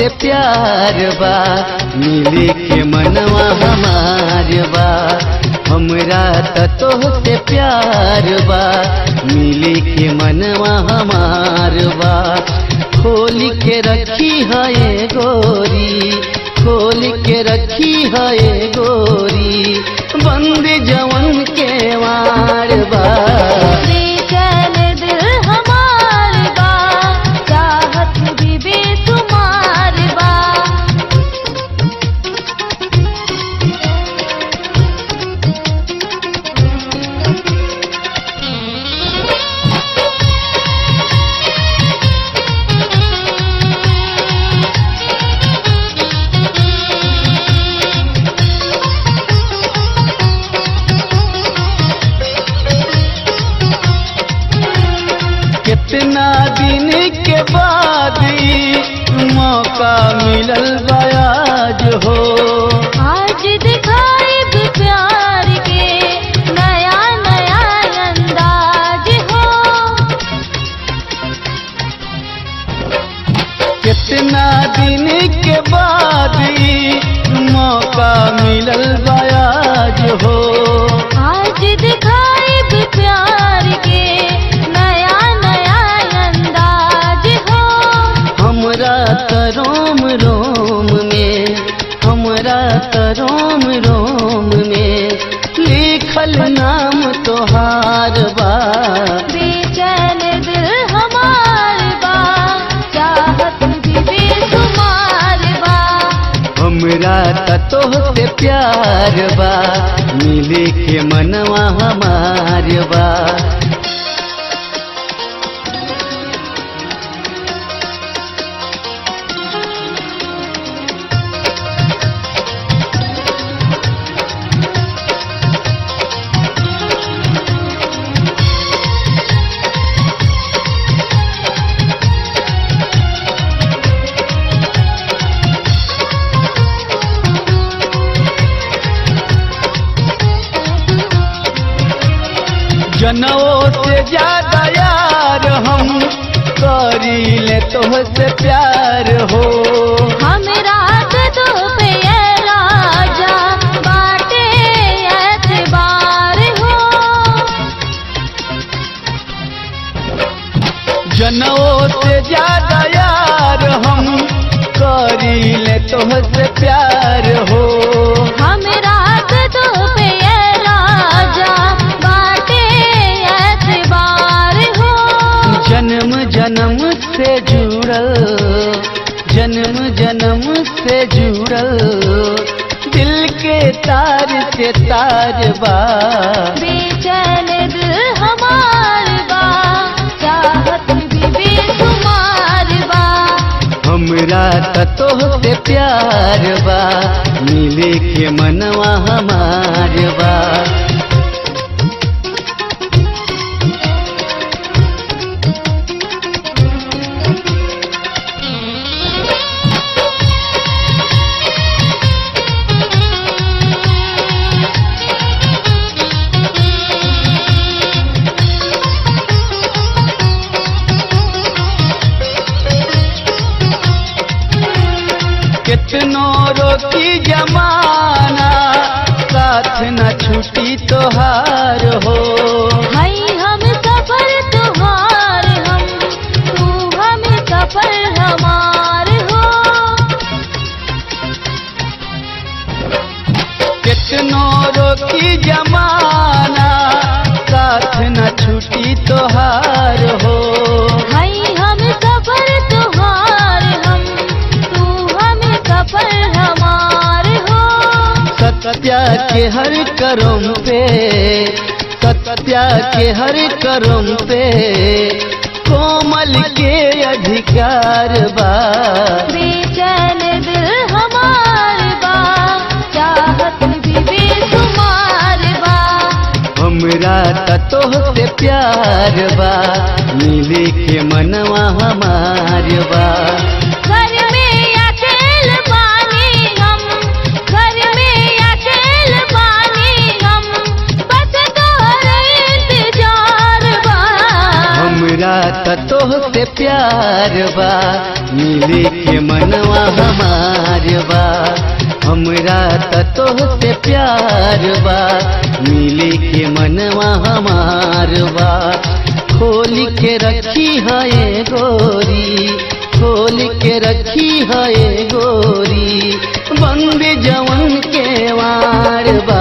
से प्यार बा, मिले के मनवा हमार बा। हमरा तो से प्यार बा, मिले के मनवा हमार बा। खोल के रखी है गोरी, खोल के रखी है गोरी, बंद जवन के वार बा। बेचैन दिल हमार बा, चाहत भी बेसुमार बा। कितना दिन के बाद मौका मिलल बयाज हो, आज दिखाई प्यार के नया नया अंदाज हो। कितना दिन के बाद मौका मिलल बयाज हो, आज दिखाई प्यार के नया नया अंदाज हो। हमरा त रोम रोम में, हमरा त रोम रोम में लिखल नाम तोहार बा। बेचैन दिल हमार बा, चाहत भी बेसुमार बा। हमरा तो से प्यार बा, मिले के मनवा हमार बा। जनों से ज्यादा यार हम करी ले तोहसे प्यार हो। हमरा तो पे ये राजा बाटे एतबार हो। जनों से ज्यादा यार हम करी ले तोहसे प्यार हो। हमरा तो पे ये राजा बाटे एतबार हो। जन्म जन्म से जुड़ल, जन्म जन्म से जुड़ल, दिल के तार से तार बा। बेचैन दिल हमार बा, चाहत भी बेसुमार बा। हमरा तो से प्यार बा, मिले के मनवा हमार बा। कितनो रोकी जमाना, साथ न छूटी तोहार हो। हई हम सफर तुहार हम, तू हम सफर हमार हो। कितनो रोकी जमाना, साथ न छूटी तोहार हो। हई हम सफर तुहार हम, तू हम सफर हमार हो। सत्या के हर करम पे, सत्या के हर करम पे कोमल के अधिकार बा। बेचैन दिल हमार बा, चाहत भी बेसुमार बा। हमरा तो से प्यार बा, मिले के मनवा हमार बा। घर में अकेल पानी हम, घर में अकेल पानी हम, बस तोहर इंतजार बा। हमरा तोहसे प्यार बा, मिले के मनवा हमार बा। हमरा त तोहसे प्यार बा, मिले के मनवा हमार बा। खोल के रखी है गोरी, खोल के रखी है गोरी, बंद जवन के वार बा।